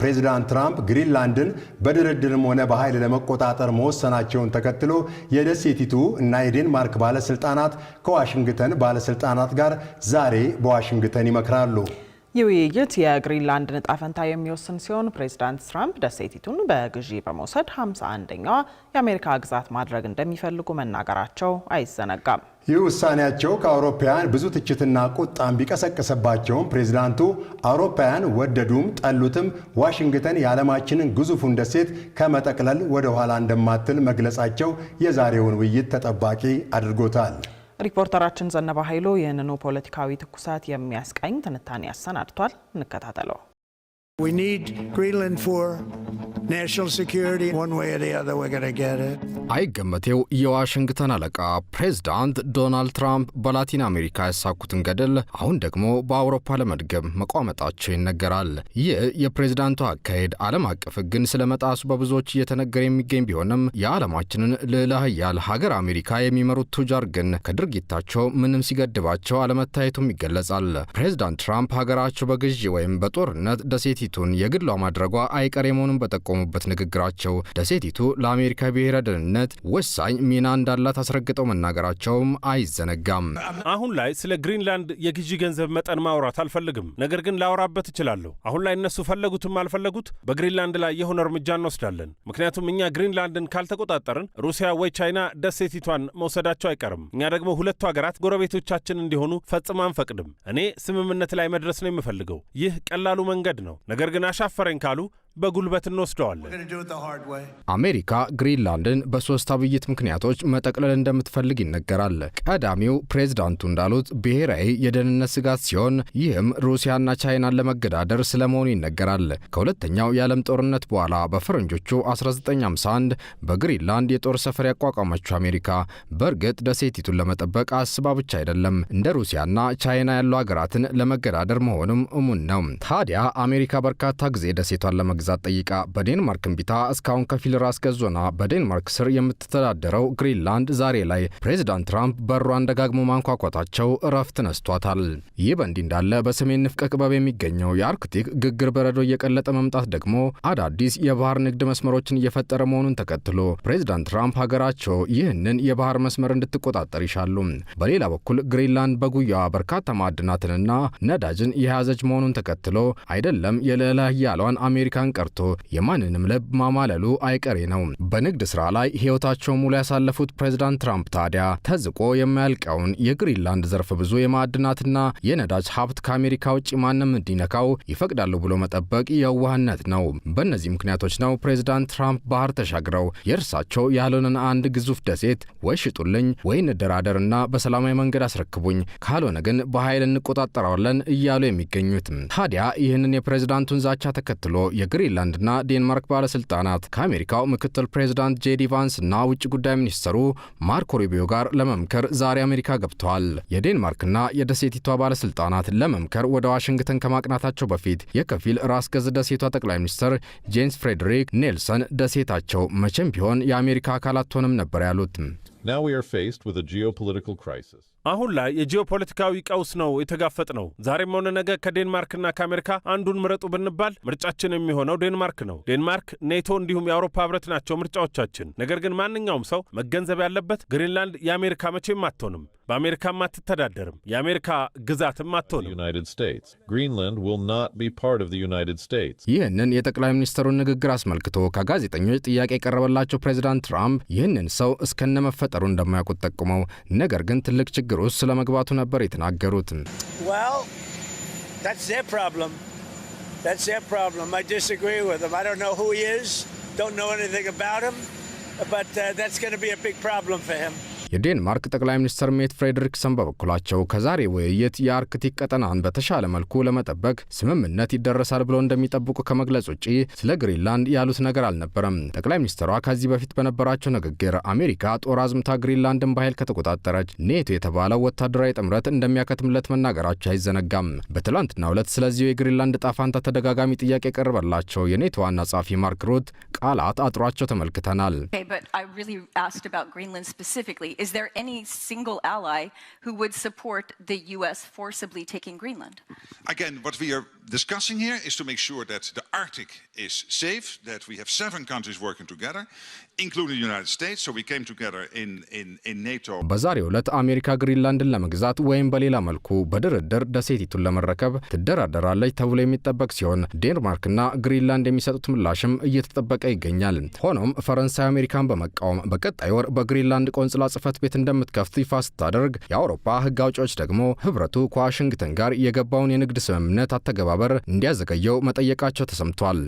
ፕሬዝዳንት ትራምፕ ግሪንላንድን በድርድርም ሆነ በኃይል ለመቆጣጠር መወሰናቸውን ተከትሎ የደሴቲቱ እና የዴንማርክ ባለስልጣናት ከዋሽንግተን ባለስልጣናት ጋር ዛሬ በዋሽንግተን ይመክራሉ። የውይይት የግሪንላንድ ዕጣ ፈንታ የሚወስን ሲሆን ፕሬዝዳንት ትራምፕ ደሴቲቱን በግዢ በመውሰድ 51ኛዋ የአሜሪካ ግዛት ማድረግ እንደሚፈልጉ መናገራቸው አይዘነጋም። ይህ ውሳኔያቸው ከአውሮፓውያን ብዙ ትችትና ቁጣን ቢቀሰቅስባቸውም ፕሬዝዳንቱ አውሮፓውያን ወደዱም ጠሉትም ዋሽንግተን የዓለማችንን ግዙፉን ደሴት ከመጠቅለል ወደ ኋላ እንደማትል መግለጻቸው የዛሬውን ውይይት ተጠባቂ አድርጎታል። ሪፖርተራችን ዘነባ ኃይሉ ይህንኑ ፖለቲካዊ ትኩሳት የሚያስቃኝ ትንታኔ ያሰናድቷል። እንከታተለው። We need Greenland for national security. One way or the other, we're going to get it. አይገመቴው የዋሽንግተን አለቃ ፕሬዝዳንት ዶናልድ ትራምፕ በላቲን አሜሪካ ያሳኩትን ገድል አሁን ደግሞ በአውሮፓ ለመድገም መቋመጣቸው ይነገራል። ይህ የፕሬዝዳንቱ አካሄድ ዓለም አቀፍ ሕግን ስለመጣሱ በብዙዎች እየተነገረ የሚገኝ ቢሆንም የዓለማችንን ልዕለ ኃያል ሀገር አሜሪካ የሚመሩት ቱጃር ግን ከድርጊታቸው ምንም ሲገድባቸው አለመታየቱም ይገለጻል። ፕሬዝዳንት ትራምፕ ሀገራቸው በግዢ ወይም በጦርነት ደሴቲቱን የግሏ ማድረጓ አይቀሬ መሆኑን በጠቆሙበት ንግግራቸው ደሴቲቱ ለአሜሪካ ብሔራዊ ደህንነት ወሳኝ ሚና እንዳላት አስረግጠው መናገራቸውም አይዘነጋም። አሁን ላይ ስለ ግሪንላንድ የግዢ ገንዘብ መጠን ማውራት አልፈልግም፣ ነገር ግን ላወራበት እችላለሁ። አሁን ላይ እነሱ ፈለጉትም አልፈለጉት በግሪንላንድ ላይ የሆነ እርምጃ እንወስዳለን። ምክንያቱም እኛ ግሪንላንድን ካልተቆጣጠርን ሩሲያ ወይ ቻይና ደሴቲቷን መውሰዳቸው አይቀርም። እኛ ደግሞ ሁለቱ ሀገራት ጎረቤቶቻችን እንዲሆኑ ፈጽሞ አንፈቅድም። እኔ ስምምነት ላይ መድረስ ነው የምፈልገው። ይህ ቀላሉ መንገድ ነው። ነገር ግን አሻፈረኝ ካሉ በጉልበት እንወስደዋለን። አሜሪካ ግሪንላንድን በሶስት አብይት ምክንያቶች መጠቅለል እንደምትፈልግ ይነገራል። ቀዳሚው ፕሬዝዳንቱ እንዳሉት ብሔራዊ የደህንነት ስጋት ሲሆን ይህም ሩሲያና ቻይናን ለመገዳደር ስለመሆኑ ይነገራል። ከሁለተኛው የዓለም ጦርነት በኋላ በፈረንጆቹ 1951 በግሪንላንድ የጦር ሰፈር ያቋቋመችው አሜሪካ በእርግጥ ደሴቲቱን ለመጠበቅ አስባ ብቻ አይደለም፣ እንደ ሩሲያና ቻይና ያሉ ሀገራትን ለመገዳደር መሆኑም እሙን ነው። ታዲያ አሜሪካ በርካታ ጊዜ ደሴቷን ለመግዛት ጠይቃ በዴንማርክ እምቢታ እስካሁን ከፊል ራስ ገዞና በዴንማርክ ስር የምትተዳደረው ግሪንላንድ ዛሬ ላይ ፕሬዝዳንት ትራምፕ በሯን ደጋግሞ ማንኳኳታቸው እረፍት ነስቷታል። ይህ በእንዲህ እንዳለ በሰሜን ንፍቀ ክበብ የሚገኘው የአርክቲክ ግግር በረዶ እየቀለጠ መምጣት ደግሞ አዳዲስ የባህር ንግድ መስመሮችን እየፈጠረ መሆኑን ተከትሎ ፕሬዝዳንት ትራምፕ ሀገራቸው ይህንን የባህር መስመር እንድትቆጣጠር ይሻሉ። በሌላ በኩል ግሪንላንድ በጉያዋ በርካታ ማዕድናትንና ነዳጅን የያዘች መሆኑን ተከትሎ አይደለም የልዕለ ኃያሏን አሜሪካን ቀርቶ የማንንም ልብ ማማለሉ አይቀሬ ነው። በንግድ ስራ ላይ ሕይወታቸው ሙሉ ያሳለፉት ፕሬዝዳንት ትራምፕ ታዲያ ተዝቆ የማያልቀውን የግሪንላንድ ዘርፍ ብዙ የማዕድናትና የነዳጅ ሀብት ከአሜሪካ ውጭ ማንም እንዲነካው ይፈቅዳሉ ብሎ መጠበቅ የዋህነት ነው። በእነዚህ ምክንያቶች ነው ፕሬዝዳንት ትራምፕ ባህር ተሻግረው የእርሳቸው ያልሆነን አንድ ግዙፍ ደሴት ወይ ሽጡልኝ ወይ እንደራደርና በሰላማዊ መንገድ አስረክቡኝ፣ ካልሆነ ግን በኃይል እንቆጣጠረዋለን እያሉ የሚገኙት። ታዲያ ይህንን የፕሬዝዳንቱን ዛቻ ተከትሎ የግሪንላንድና ዴንማርክ ባለስልጣናት ከአሜሪካው ምክትል ፕሬዝዳንት ጄዲ ቫንስ እና ውጭ ጉዳይ ሚኒስትሩ ማርኮ ሩቢዮ ጋር ለመምከር ዛሬ አሜሪካ ገብተዋል። የዴንማርክና የደሴቲቷ ባለስልጣናት ለመምከር ወደ ዋሽንግተን ከማቅናታቸው በፊት የከፊል ራስ ገዝ ደሴቷ ጠቅላይ ሚኒስትር ጄንስ ፍሬድሪክ ኔልሰን ደሴታቸው መቼም ቢሆን የአሜሪካ አካል አትሆንም ነበር ያሉት። Now we are faced with a geopolitical crisis. አሁን ላይ የጂኦፖለቲካዊ ቀውስ ነው የተጋፈጥ ነው። ዛሬም ሆነ ነገ ከዴንማርክና ከአሜሪካ አንዱን ምረጡ ብንባል ምርጫችን የሚሆነው ዴንማርክ ነው። ዴንማርክ፣ ኔቶ እንዲሁም የአውሮፓ ህብረት ናቸው ምርጫዎቻችን። ነገር ግን ማንኛውም ሰው መገንዘብ ያለበት ግሪንላንድ የአሜሪካ መቼም አትሆንም፣ በአሜሪካም አትተዳደርም፣ የአሜሪካ ግዛትም አትሆንም። United States. Greenland will not be part of the United States. ይህንን የጠቅላይ ሚኒስትሩን ንግግር አስመልክቶ ከጋዜጠኞች ጥያቄ የቀረበላቸው ፕሬዝዳንት ትራምፕ ይህንን ሰው እስከነ መፈጠሩ እንደማያውቁት ጠቁመው ነገር ግን ትልቅ ችግር ውስጥ ስለመግባቱ ነበር የተናገሩት። Well, that's their problem. That's their problem. I disagree with them. I don't know who he is. Don't know anything about him. But that's going to be a big problem for him. የዴንማርክ ጠቅላይ ሚኒስትር ሜት ፍሬድሪክሰን በበኩላቸው ከዛሬ ውይይት የአርክቲክ ቀጠናን በተሻለ መልኩ ለመጠበቅ ስምምነት ይደረሳል ብለው እንደሚጠብቁ ከመግለጽ ውጪ ስለ ግሪንላንድ ያሉት ነገር አልነበረም። ጠቅላይ ሚኒስትሯ ከዚህ በፊት በነበራቸው ንግግር አሜሪካ ጦር አዝምታ ግሪንላንድን በኃይል ከተቆጣጠረች ኔቶ የተባለው ወታደራዊ ጥምረት እንደሚያከትምለት መናገራቸው አይዘነጋም። በትላንትናው ዕለት ስለዚሁ የግሪንላንድ ጣፋንታ ተደጋጋሚ ጥያቄ ቀርበላቸው የኔቶ ዋና ጸሐፊ ማርክ ሩት ቃላት አጥሯቸው ተመልክተናል። Is there any single ally who would support the U.S. forcibly taking Greenland? Again, what we are discussing here is to make sure that the Arctic is safe, that we have 7 countries working together, including the United States, so we came together in NATO. በዛሬው ዕለት አሜሪካ ግሪንላንድን ለመግዛት ወይም በሌላ መልኩ በድርድር ደሴቲቱን ለመረከብ ትደራደራለች ተብሎ የሚጠበቅ ሲሆን ዴንማርክና ግሪንላንድ የሚሰጡት ምላሽም እየተጠበቀ ይገኛል። ሆኖም ፈረንሳይ አሜሪካን በመቃወም በቀጣይ ወር በግሪንላንድ ቆንጽላ ጽሕፈት ቤት እንደምትከፍት ይፋ ስታደርግ የአውሮፓ ሕግ አውጪዎች ደግሞ ህብረቱ ከዋሽንግተን ጋር የገባውን የንግድ ስምምነት አተገባበር እንዲያዘገየው መጠየቃቸው ተሰምቷል።